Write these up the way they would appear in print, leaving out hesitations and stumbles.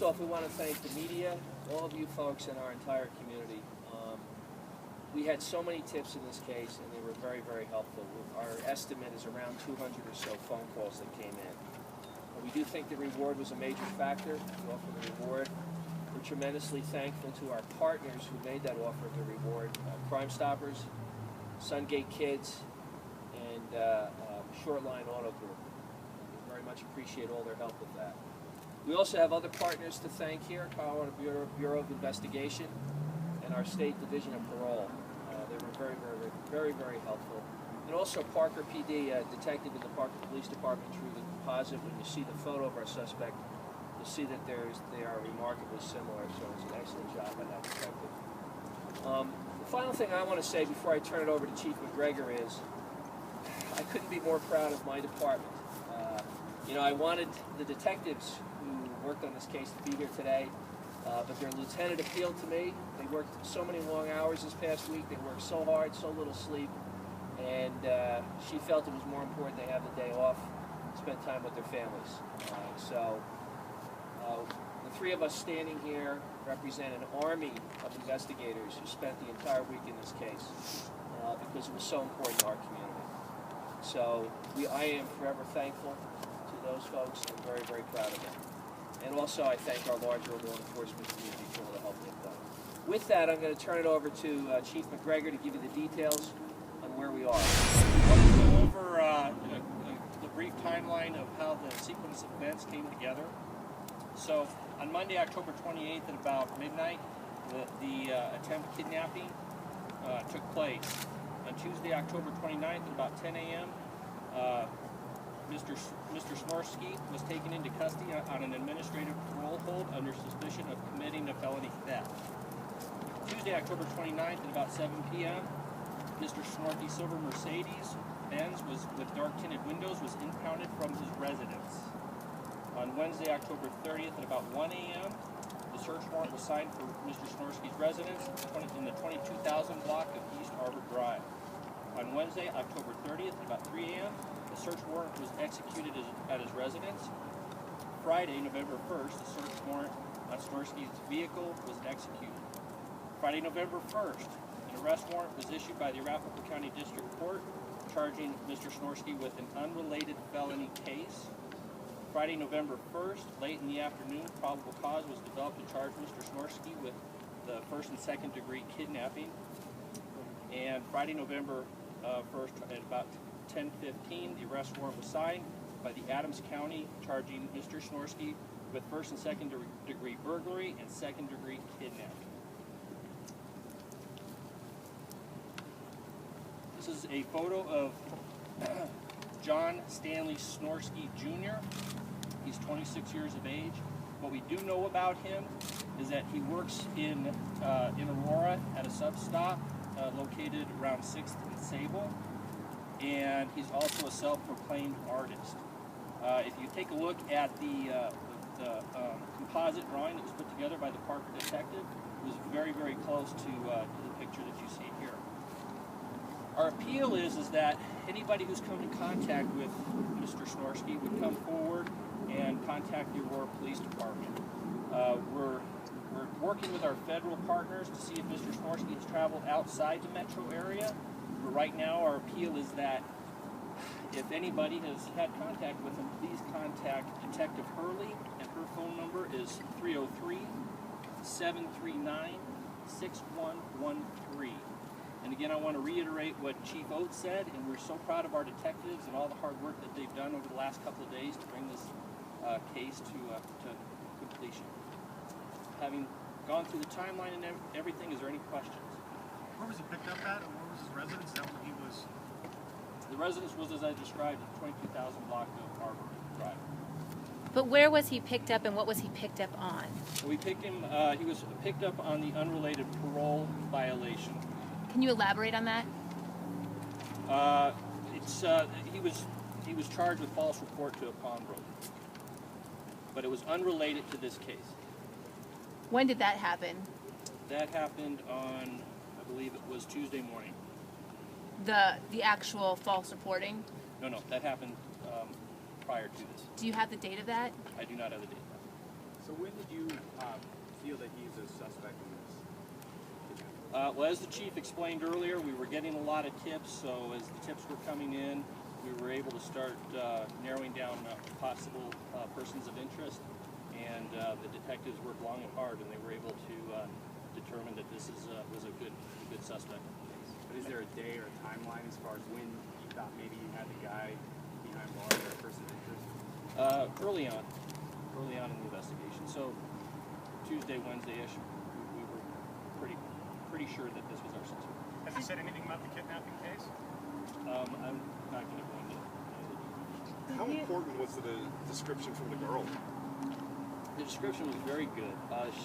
off, we want to thank the media, all of you folks, and our entire community. We had so many tips in this case, and they were very, very helpful. Our estimate is around 200 or so phone calls that came in. We do think the reward was a major factor to offer the reward. We're tremendously thankful to our partners who made that offer of the reward, Crime Stoppers, Sungate Kids, and Shoreline Auto Group. We very much appreciate all their help with that. We also have other partners to thank here, Colorado Bureau of Investigation and our State Division of Parole. They were very helpful. And also Parker PD, a detective in the Parker Police Department, through the composite. When you see the photo of our suspect, you'll see that they are remarkably similar, so it's an excellent job by that detective. The final thing I want to say before I turn it over to Chief McGregor is, I couldn't be more proud of my department. I wanted the detectives who worked on this case to be here today, but their lieutenant appealed to me. They worked so many long hours this past week. They worked so hard, so little sleep, and she felt it was more important they have the day off, spend time with their families. So the three of us standing here represent an army of investigators who spent the entire week in this case because it was so important to our community. So I am forever thankful to those folks. I'm very, very proud of them. And also I thank our larger law enforcement community for all the help they've done. With that, I'm going to turn it over to Chief McGregor to give you the details on where we are. I'll go over the brief timeline of how the sequence of events came together. So on Monday, October 28th at about midnight, the attempt kidnapping took place. On Tuesday, October 29th at about 10 a.m., Mr. Snorsky was taken into custody on an administrative parole hold under suspicion of committing a felony theft. Tuesday, October 29th at about 7 p.m., Mr. Snorsky's silver Mercedes-Benz with dark tinted windows was impounded from his residence. On Wednesday, October 30th at about 1 a.m., the search warrant was signed for Mr. Snorsky's residence in the 22,000 block of East Arbor Drive. On Wednesday, October 30th at about 3 a.m., the search warrant was executed at his residence. Friday, November 1st, the search warrant on Snorsky's vehicle was executed. Friday, November 1st, an arrest warrant was issued by the Arapahoe County District Court charging Mr. Snorsky with an unrelated felony case. Friday, November 1st, late in the afternoon, probable cause was developed to charge Mr. Snorsky with the first and second degree kidnapping. And Friday, November 1st, at about 10:15, the arrest warrant was signed by the Adams County, charging Mr. Snorsky with first and second degree burglary and second degree kidnapping. This is a photo of John Stanley Snorsky Jr. He's 26 years of age. What we do know about him is that he works in Aurora at a sub-stop located around 6th and Sable, and he's also a self-proclaimed artist. If you take a look at the composite drawing that was put together by the Parker detective, it was very, very close to the picture that you see here. Our appeal is that anybody who's come in contact with Mr. Snorsky would come forward and contact the Aurora Police Department. We're working with our federal partners to see if Mr. Snorsky has traveled outside the metro area. But right now, our appeal is that if anybody has had contact with him, please contact Detective Hurley, and her phone number is 303-739-6113. And again, I want to reiterate what Chief Oates said, and we're so proud of our detectives and all the hard work that they've done over the last couple of days to bring this case to completion. Having gone through the timeline and everything, is there any questions? Where was he picked up at, and where was his residence? Is that where he was? The residence was, as I described, at 22,000 block of Arbor Drive. But where was he picked up, and what was he picked up on? So we picked him. He was picked up on the unrelated parole violation. Can you elaborate on that? He was charged with false report to a pawnbroker, but it was unrelated to this case. When did that happen? That happened on, I believe it was Tuesday morning. The actual false reporting? No, that happened prior to this. Do you have the date of that? I do not have the date of So when did you feel that he's a suspect in this? Well, as the chief explained earlier, we were getting a lot of tips, so as the tips were coming in, we were able to start narrowing down possible persons of interest, and the detectives worked long and hard, and they were able to determine that this was a good suspect. But is there a day or a timeline as far as when you thought maybe you had the guy behind bars or a person of interest? Early on in the investigation. So Tuesday, Wednesday-ish, we were pretty sure that this was our suspect. Has he said anything about the kidnapping case? I'm not going to go into it. How important was the description from the girl? The description was very good.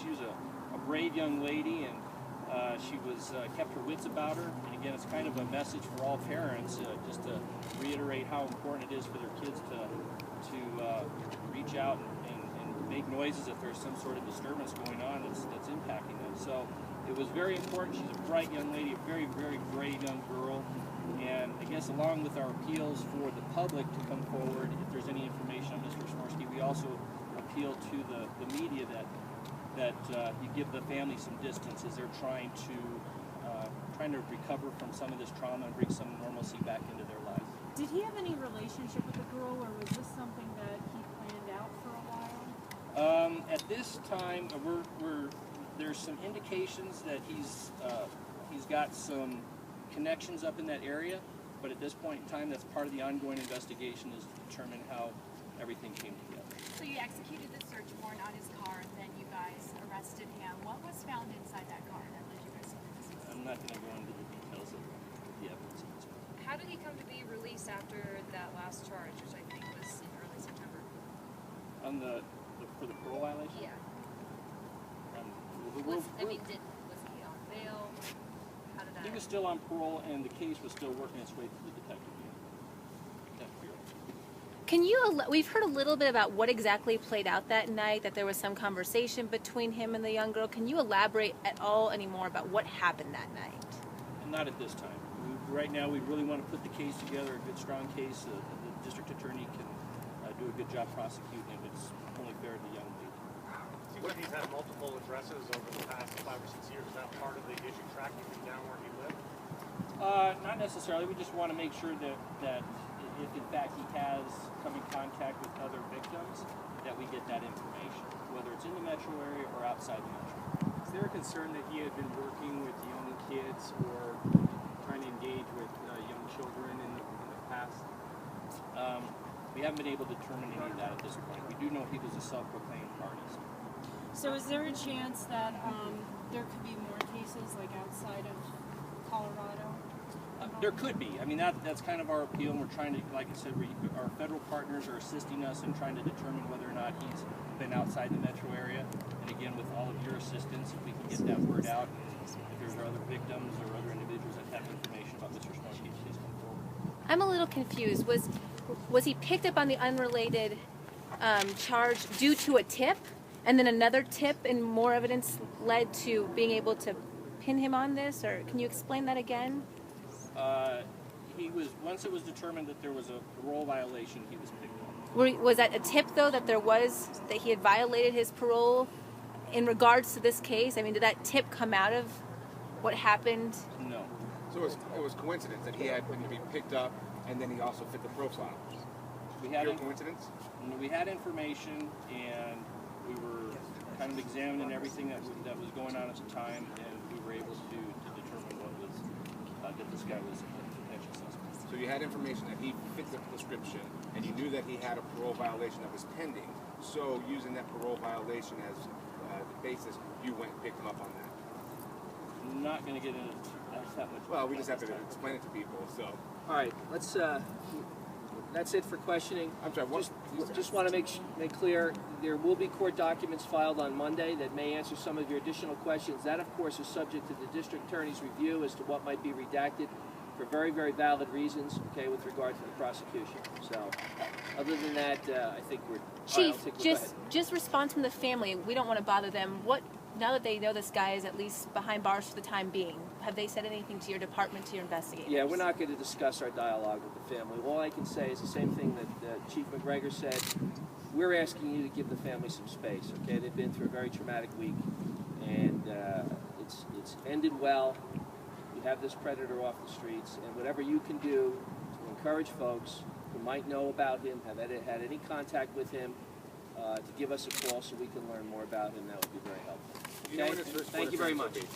She was a brave young lady, and she was kept her wits about her. And again, it's kind of a message for all parents, just to reiterate how important it is for their kids to reach out and make noises if there's some sort of disturbance going on that's impacting them. So it was very important. She's a bright young lady, a very, very brave young girl. And I guess along with our appeals for the public to come forward, if there's any information on Mr. Snorsky, we also appeal to the media that you give the family some distance as they're trying to recover from some of this trauma and bring some normalcy back into their lives. Did he have any relationship with the girl, or was this something that he planned out for a while? At this time, there's some indications that he's got some connections up in that area, but at this point in time, that's part of the ongoing investigation, is to determine how everything came together. So you executed the search warrant on his car, and then you guys arrested him. What was found inside that car that led you guys to this? I'm not going to go into the details of the evidence at this point. How did he come to be released after that last charge, which I think was in early September? On for the parole violation? Yeah. Was was he on bail? How did that? He was still on parole, and the case was still working its way through the detective bureau. Can you? We've heard a little bit about what exactly played out that night. That there was some conversation between him and the young girl. Can you elaborate at all anymore about what happened that night? Not at this time. Right now, we really want to put the case together, a good, strong case. The district attorney can do a good job prosecuting it. It's only fair to the young lady. Seems like he's had multiple addresses over the past 5 or 6 years. Is that part of the issue, tracking him down where he lived? Not necessarily. We just want to make sure that if in fact he has come in contact with other victims, that we get that information, whether it's in the metro area or outside the metro. Is there a concern that he had been working with young kids or trying to engage with young children in the past? We haven't been able to determine any of that at this point. We do know he was a self-proclaimed artist. So is there a chance that there could be more cases like outside of Colorado? There could be. I mean, that's kind of our appeal, and we're trying to, like I said, our federal partners are assisting us in trying to determine whether or not he's been outside the metro area. And again, with all of your assistance, if we can get that word out, if there's other victims or other individuals that have information about Mr. Snorsky, please come forward. I'm a little confused. Was he picked up on the unrelated charge due to a tip, and then another tip and more evidence led to being able to pin him on this? Or can you explain that again? Once it was determined that there was a parole violation, he was picked up. Was that a tip, though, that he had violated his parole in regards to this case? I mean, did that tip come out of what happened? No. So it was coincidence that he happened to be picked up, and then he also fit the profile. Pure coincidence? We had information, and we were kind of examining everything that was going on at the time, and we were able to determine that this guy was a potential suspect. So you had information that he fit the description, and you knew that he had a parole violation that was pending. So using that parole violation as the basis, you went and picked him up on that. I'm not going to get into that much. Well, we just have to explain it to people. So. All right, let's. That's it for questioning. I'm sorry. Just want to make clear there will be court documents filed on Monday that may answer some of your additional questions. That, of course, is subject to the district attorney's review as to what might be redacted for very, very valid reasons. Okay, with regard to the prosecution. So, other than that, I think we're. Chief, just response from the family. We don't want to bother them. Now that they know this guy is at least behind bars for the time being, have they said anything to your department, to your investigators? Yeah, we're not going to discuss our dialogue with the family. All I can say is the same thing that Chief McGregor said. We're asking you to give the family some space, okay? They've been through a very traumatic week, and it's ended well. You have this predator off the streets, and whatever you can do to encourage folks who might know about him, have had any contact with him, to give us a call so we can learn more about him, that would be very helpful. You know Okay? when his first Thank you very much. quarter